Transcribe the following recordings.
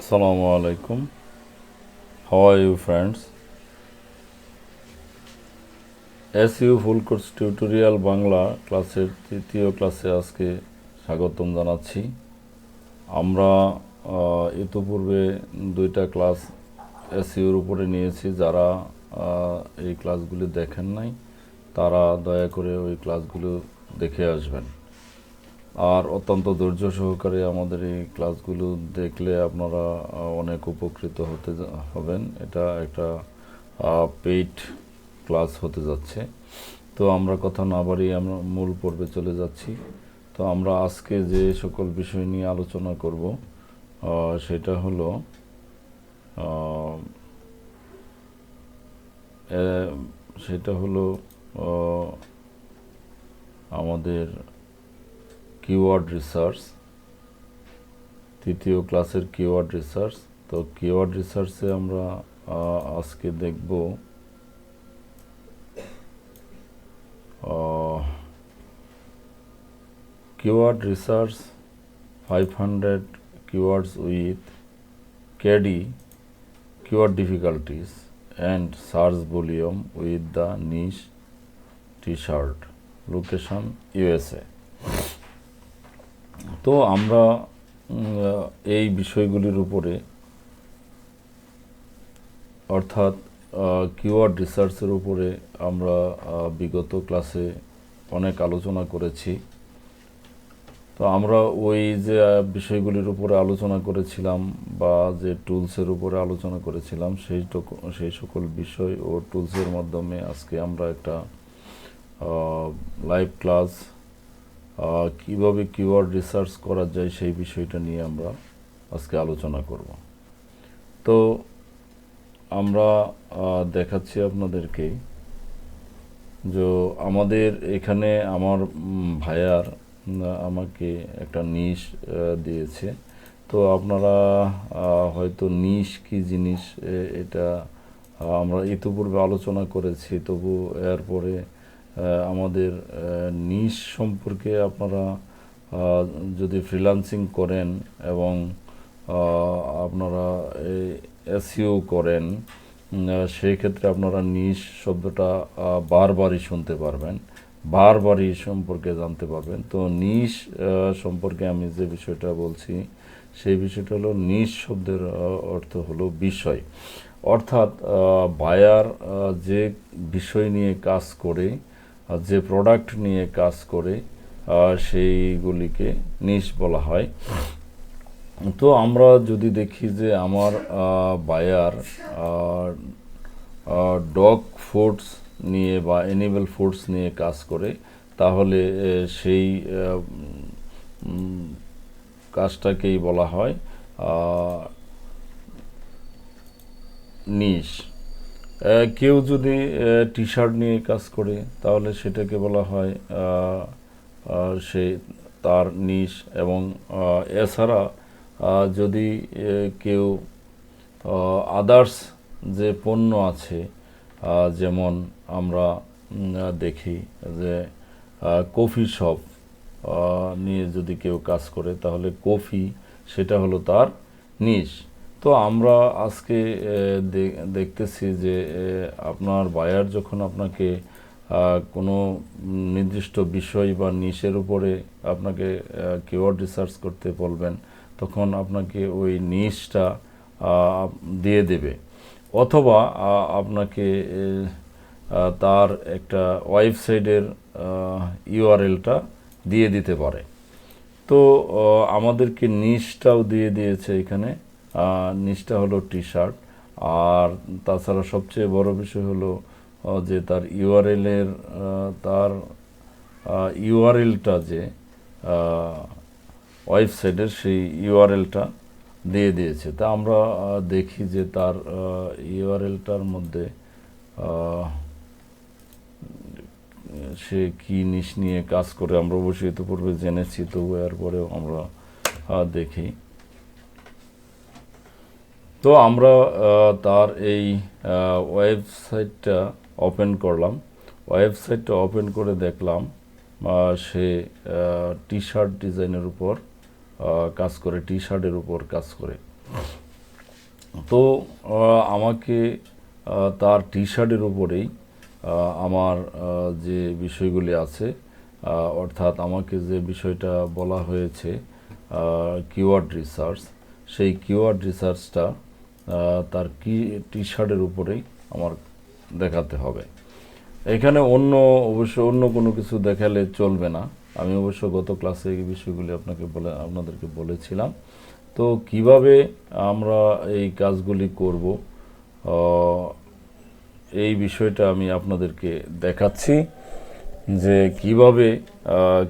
Assalamu alaikum. How are you, friends? SU full course tutorial Bangla ক্লাসের তৃতীয় ক্লাসে আজকে স্বাগতম জানাচ্ছি। আমরা ইতিপূর্বে দুইটা ক্লাস এসইউর উপরে নিয়েছি। যারা এই ক্লাসগুলি দেখেন নাই তারা দয়া করে ওই ক্লাসগুলো দেখে আসবেন। আর অত্যন্ত ধৈর্য সহকারে আমাদের এই ক্লাসগুলো দেখলে আপনারা অনেক উপকৃত হবেন। এটা একটা পেইড ক্লাস হতে যাচ্ছে। তো আমরা কথা না বাড়িয়ে আমরা মূল পর্বে চলে যাচ্ছি। তো আমরা আজকে যে সকল বিষয় নিয়ে আলোচনা করব সেটা হলো আমাদের কিওয়ার্ড রিসার্চ, তৃতীয় ক্লাসের কিওয়ার্ড রিসার্চ। তো কিওয়ার্ড রিসার্চে আমরা আজকে দেখব keyword research 500 keywords with KD keyword difficulties and search volume with the niche t-shirt location USA। তো আমরা এই বিষয়গুলির উপরে অর্থাৎ কিওয়ার্ড রিসার্চের উপরে আমরা বিগত ক্লাসে অনেক আলোচনা করেছি। তো আমরা ওই যে বিষয়গুলির উপরে আলোচনা করেছিলাম বা যে টুলসের উপরে আলোচনা করেছিলাম সেই সকল বিষয় ও টুলসের মাধ্যমে আজকে আমরা একটা লাইভ ক্লাস কিভাবে কিওয়ার্ড রিসার্চ করা যায় সেই বিষয়টা নিয়ে আমরা আজকে আলোচনা করব। তো আমরা দেখাচ্ছি আপনাদেরকে যে আমাদের এখানে আমার ভাইয়ার আমাকে একটা নিশ দিয়েছে। তো আপনারা হয়তো নিশ কি জিনিস এটা আমরা ইতিপূর্বে আলোচনা করেছি, তবু এরপরে আমাদের নিশ সম্পর্কে আপনারা যদি ফ্রিল্যান্সিং করেন এবং আপনারা এসইও করেন সেই ক্ষেত্রে আপনারা নিশ শব্দটা বারবারই শুনতে পারবেন, বারবারই সম্পর্কে জানতে পারবেন। তো নিশ সম্পর্কে আমি যে বিষয়টা বলছি সেই বিষয়টা হলো নিশ শব্দের অর্থ হলো বিষয়, অর্থাৎ বায়ার যে বিষয় নিয়ে কাজ করে, যে প্রোডাক্ট নিয়ে কাজ করে সেইগুলিকে নিশ বলা হয়। তো আমরা যদি দেখি যে আমার বায়ার ডগ ফুডস নিয়ে বা অ্যানিমাল ফুডস নিয়ে কাজ করে, তাহলে সেই কাজটাকেই বলা হয় নিশ। কেউ যদি টি শার্ট নিয়ে কাজ করে তাহলে সেটাকে বলা হয় সে তার নিশ। এবং এছাড়া যদি কেউ আদার্স যে পণ্য আছে, যেমন আমরা দেখি যে কফি শপ নিয়ে যদি কেউ কাজ করে তাহলে কফি সেটা হলো তার নিশ। তো আমরা আজকে দেখতেছি যে আপনার বায়ার যখন আপনাকে কোনো নির্দিষ্ট বিষয় বা নিশের উপরে আপনাকে কিওয়ার্ড রিসার্চ করতে বলবেন, তখন আপনাকে ওই নিশটা দিয়ে দেবে, অথবা আপনাকে তার একটা ওয়েবসাইটের ইউআরএলটা দিয়ে দিতে পারে। তো আমাদেরকে নিশটাও দিয়ে দিয়েছে এখানে। নিশটা হলো টি শার্ট। আর তাছাড়া সবচেয়ে বড় বিষয় হলো যে তার ইউআরএলের তার ইউআরএলটা যে ওয়েবসাইটের সেই ইউআরএলটা দিয়ে দিয়েছে। তা আমরা দেখি যে তার ইউআরএলটার মধ্যে সে কি নিশ নিয়ে কাজ করে আমরা অবশ্যই তো পূর্বে জেনেছি, তবু এরপরেও আমরা দেখি। তো আমরা তার এই ওয়েবসাইটটা ওপেন করলাম। ওয়েবসাইটটা ওপেন করে দেখলাম সে টি শার্ট ডিজাইনের উপর কাজ করে, টি শার্টের উপর কাজ করে। তো আমাকে তার টি শার্টের উপরেই আমার যে বিষয়গুলি আছে, অর্থাৎ আমাকে যে বিষয়টা বলা হয়েছে কিওয়ার্ড রিসার্চ, সেই কিওয়ার্ড রিসার্চটা তার টি শার্টের উপরেই আমার দেখাতে হবে। এখানে অন্য কোনো কিছু দেখালে চলবে না। আমি অবশ্য গত ক্লাসে এই বিষয়গুলি আপনাদেরকে বলেছিলাম। তো কিভাবে আমরা এই কাজগুলি করব, এই বিষয়টা আমি আপনাদেরকে দেখাচ্ছি যে কিভাবে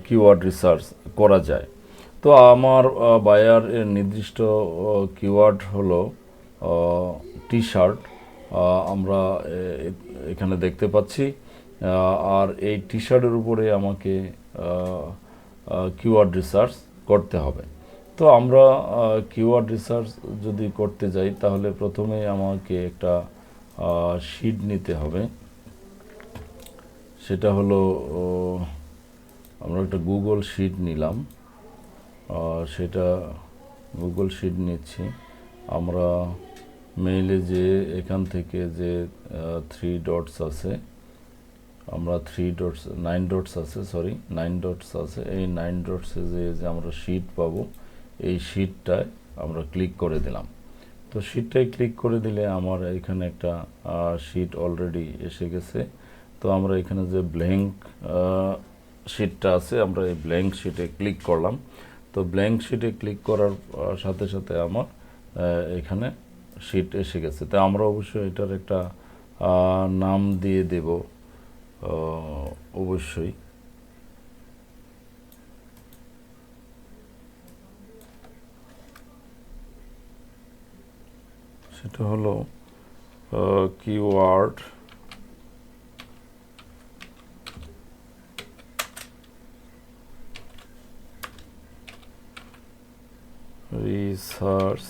কিওয়ার্ড রিসার্চ করা যায়। তো আমার বায়ার এর নির্দিষ্ট কিওয়ার্ড হলো টি শার্ট, আমরা এখানে দেখতে পাচ্ছি। আর এই টি শার্টের উপরে আমাকে কিওয়ার্ড রিসার্চ করতে হবে। তো আমরা কিওয়ার্ড রিসার্চ যদি করতে যাই, তাহলে প্রথমে আমাকে একটা শিট নিতে হবে। সেটা হলো আমরা একটা গুগল শিট নিলাম। সেটা গুগল শিট নিচ্ছি। আমরা মেইলে যে এখান থেকে যে 3 ডটস আছে, আমরা 9 ডটস আছে, এই 9 ডটসে যে আমরা শিট পাবো, এই শিটটায় আমরা ক্লিক করে দিলাম। তো শিটটায় ক্লিক করে দিলে আমার এখানে একটা শিট অলরেডি এসে গেছে। তো আমরা এখানে যে ব্ল্যাঙ্ক শিটটা আছে, আমরা এই ব্ল্যাঙ্ক শিটে ক্লিক করলাম। তো ব্ল্যাঙ্ক শিটে ক্লিক করার সাথে সাথে আমার এখানে শিট এসে গেছে। তো আমরা অবশ্যই এটার একটা নাম দিয়ে দেব অবশ্যই। সেটা হলো কিওয়ার্ড রিসার্চ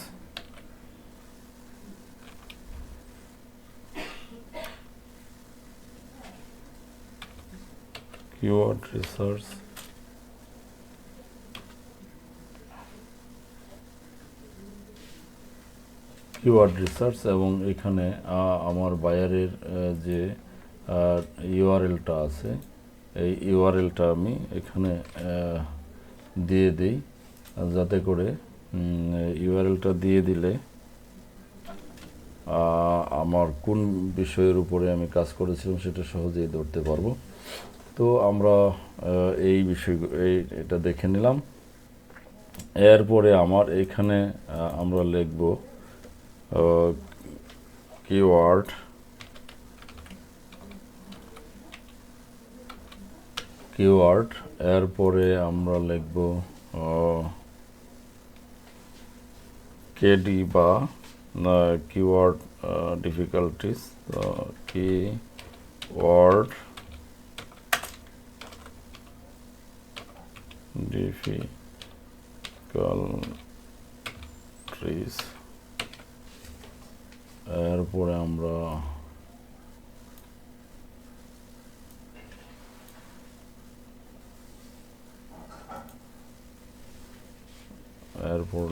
কিওয়ার্ড রিসার্চ এবং এখানে আমার বায়ারের যে ইউআরএলটা আছে, এই ইউআরএলটা আমি এখানে দিয়ে দিই, যাতে করে ইউআরএলটা দিয়ে দিলে আমার কোন বিষয়ের উপরে আমি কাজ করেছিলাম সেটা সহজেই ধরতে পারবো। তো আমরা এই এটা দেখে নিলাম। এরপরে আমার এখানে আমরা লিখব কিওয়ার্ড এরপরে আমরা লিখব কেডি বা কিওয়ার্ড ডিফিকাল্টিস, কিওয়ার্ড ডিফিকাল্টিস। এরপরে আমরা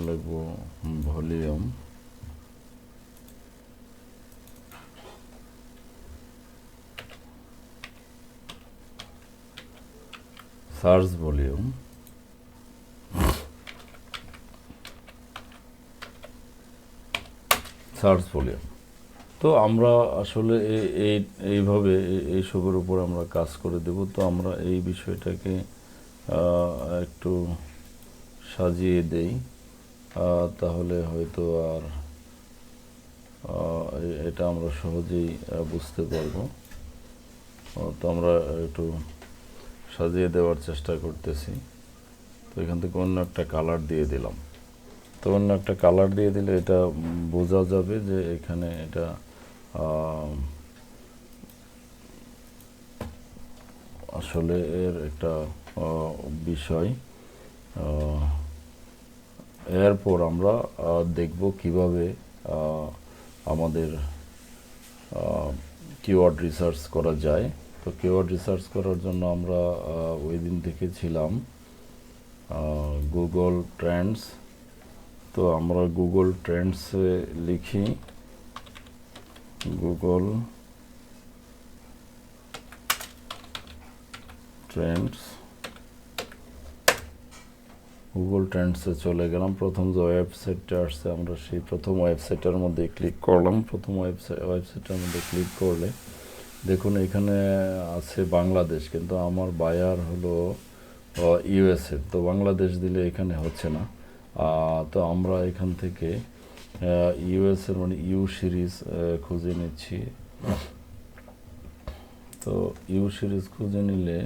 লিখব ভলিউম, সার্চ ভলিউম। তো আমরা আসলে এইভাবে এইসবের উপর আমরা কাজ করে দেব। তো আমরা এই বিষয়টাকে একটু সাজিয়ে দেই, তাহলে হয়তো আর এটা আমরা সহজেই বুঝতে পারবো। তো আমরা একটু সাজিয়ে দেওয়ার চেষ্টা করতেছি। তো এখান থেকে অন্য একটা কালার দিয়ে দিলাম। তো অন্য একটা কালার দিয়ে দিলে এটা বোঝা যাবে যে এখানে এটা আসলে এর একটা বিষয়। এরপর আমরা দেখব কিভাবে আমাদের কিওয়ার্ড রিসার্চ করা যায়। তো কিওয়ার্ড রিসার্চ করার জন্য আমরা ওই দিন থেকে ছিলাম গুগল ট্রেন্ডস তো আমরা গুগল ট্রেন্ডসে লিখি গুগল ট্রেন্ডস। গুগল ট্রেন্ডসে চলে গেলাম। প্রথম যে ওয়েবসাইটটা আসছে আমরা সেই প্রথম ওয়েবসাইটের মধ্যে ক্লিক করলাম। প্রথম ওয়েবসাইটের মধ্যে ক্লিক করলে দেখুন এখানে আছে বাংলাদেশ, কিন্তু আমার বায়ার হলো ইউএসএ, তো বাংলাদেশ দিলে এখানে হচ্ছে না। তো আমরা এখান থেকে ইউএসএর মানে ইউ সিরিজ খুঁজে নিচ্ছি। তো ইউ সিরিজ খুঁজে নিলে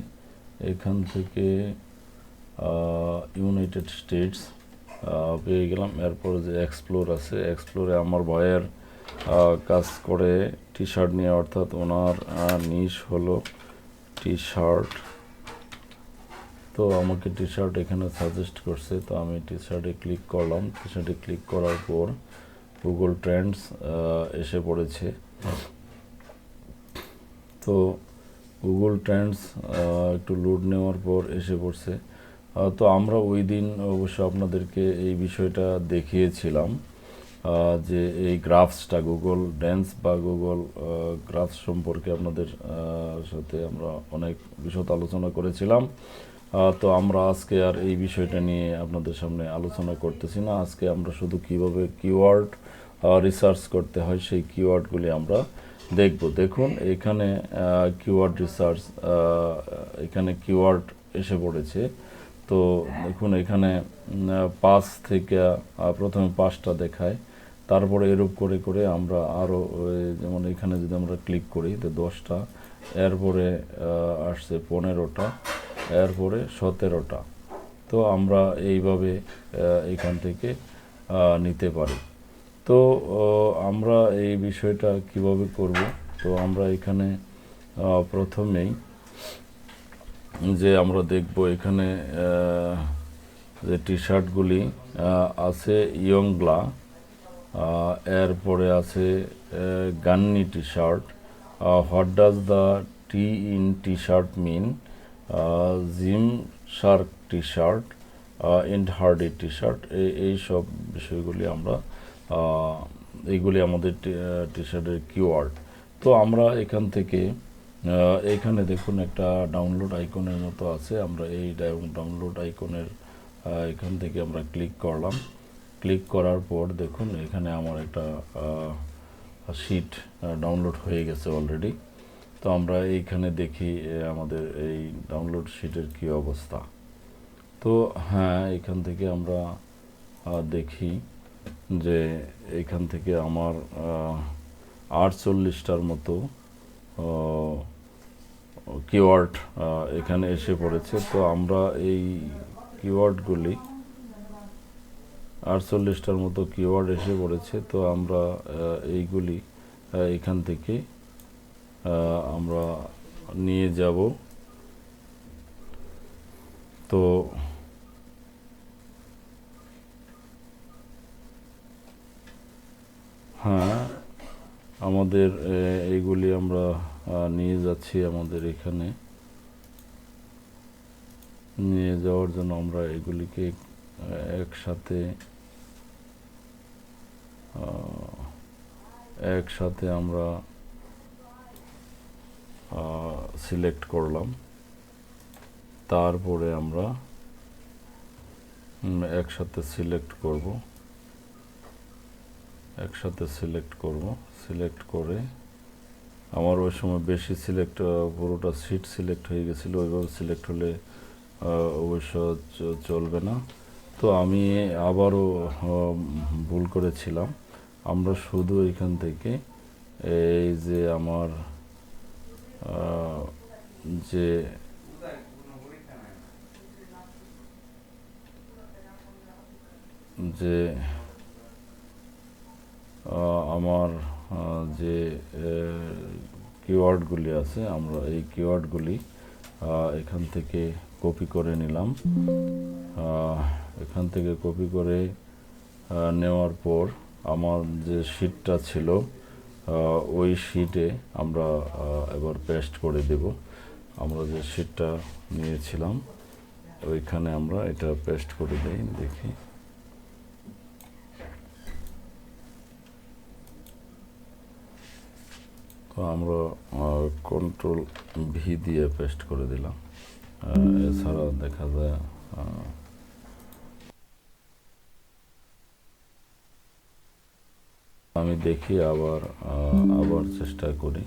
এখান থেকে ইউনাইটেড স্টেটস পেয়ে গেলাম। এরপর যে এক্সপ্লোর আছে, এক্সপ্লোরে আমার ভাইয়ের কাজ করে টি শার্ট নিয়ে, অর্থাৎ ওনার নিশ হলো টি শার্ট। তো আমাকে টি শার্ট এখানে সাজেস্ট করছে, তো আমি টি শার্টে ক্লিক করলাম। টি শার্টে ক্লিক করার পর গুগল ট্রেন্ডস এসে পড়েছে। তো গুগল ট্রেন্ডস একটু লোড নেওয়ার পর এসে পড়ছে। তো আমরা ওই দিন অবশ্য আপনাদেরকে এই বিষয়টা দেখিয়েছিলাম যে এই গ্রাফসটা গুগল ড্যান্স বা গুগল গ্রাফস সম্পর্কে আপনাদের সাথে আমরা অনেক বিশদ আলোচনা করেছিলাম। তো আমরা আজকে আর এই বিষয়টা নিয়ে আপনাদের সামনে আলোচনা করতেছি না। আজকে আমরা শুধু কিভাবে কিওয়ার্ড রিসার্চ করতে হয় সেই কিওয়ার্ডগুলি আমরা দেখব। দেখুন এখানে কিওয়ার্ড রিসার্চ, এখানে কিওয়ার্ড এসে পড়েছে। তো দেখুন এখানে 5 থেকে প্রথমে 5টা দেখায়, তারপরে এরূপ করে করে আমরা আরও, যেমন এখানে যদি আমরা ক্লিক করি তো 10টা, এরপরে আসছে 15টা, এরপরে 17টা। তো আমরা এইভাবে এখান থেকে নিতে পারি। তো আমরা এই বিষয়টা কিভাবে করব, তো আমরা এখানে প্রথমেই যে আমরা দেখব এখানে যে টি শার্টগুলি আছে ইয়ংগ্লা, এরপরে আছে Ganni T shirt, what does the T in T shirt mean, Gymshark T shirt, and Hardy T shirt, এই সব বিষয়গুলি আমরা এইগুলি আমাদের টি শার্টের কিওয়ার্ড। তো আমরা এখান থেকে এখানে দেখুন একটা ডাউনলোড আইকনের মতো আছে, আমরা এই ডাউনলোড আইকনের এখান থেকে আমরা ক্লিক করলাম। ক্লিক করার পর দেখুন এখানে আমার একটা শিট ডাউনলোড হয়ে গেছে অলরেডি। তো আমরা এইখানে দেখি আমাদের এই ডাউনলোড শিটের কী অবস্থা। তো হ্যাঁ, এখান থেকে আমরা দেখি যে এইখান থেকে আমার 48টার মতো কিওয়ার্ড এখানে এসে পড়েছে। তো আমরা এই কিওয়ার্ডগুলি 48টার মতো কিওয়ার্ড এসে পড়েছে। তো আমরা এইগুলি এখান থেকে আমরা নিয়ে যাব। তো হ্যাঁ, আমাদের এইগুলি আমরা নিয়ে যাচ্ছি। আমাদের এখানে নিয়ে যাওয়ার জন্য আমরা এগুলিকে একসাথে আমরা সিলেক্ট করলাম। তারপরে আমরা একসাথে সিলেক্ট করব। সিলেক্ট করে আমার ওই সময় বেশি পুরোটা সিট সিলেক্ট হয়ে গেছিলো। ওইভাবে সিলেক্ট হলে অবশ্য চলবে না। তো আমি আবারও ভুল করেছিলাম। আমরা শুধু এখান থেকে এই যে আমার যে আমার যে কিওয়ার্ডগুলি আছে, আমরা এই কিওয়ার্ডগুলি এখান থেকে কপি করে নিলাম। এখান থেকে কপি করে নেওয়ার পর আমার যে শিটটা ছিল ওই শিটে আমরা এবার পেস্ট করে দেব। আমরা যে শিটটা নিয়েছিলাম ওইখানে আমরা এটা পেস্ট করে দিই। দেখি আমরা কন্ট্রোল ভি দিয়ে পেস্ট করে দিলাম। এছাড়া দেখা যায় আমি দেখি আবার চেষ্টা করি।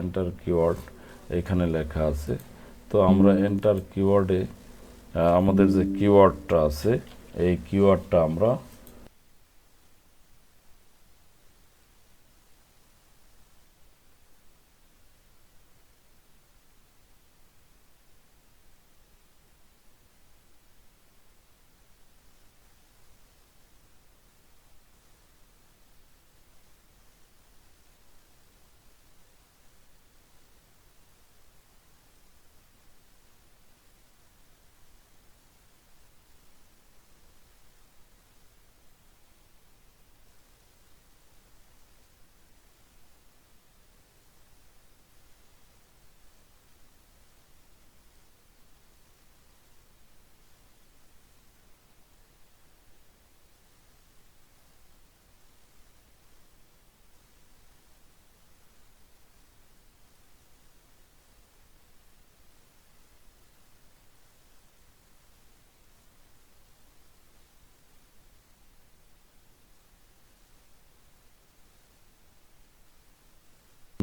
এন্টার কিওয়ার্ড এখানে লেখা আছে। তো আমরা এন্টার কিওয়ার্ডে আমাদের যে কিওয়ার্ডটা আছে এই কিওয়ার্ডটা আমরা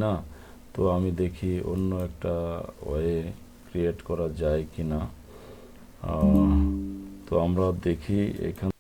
না। তো আমি দেখি অন্য একটা ওয়ে ক্রিয়েট করা যায় কিনা। তো আমরা দেখি এখানে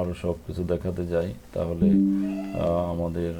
আরো সব কিছু দেখাতে যাই তাহলে আমাদের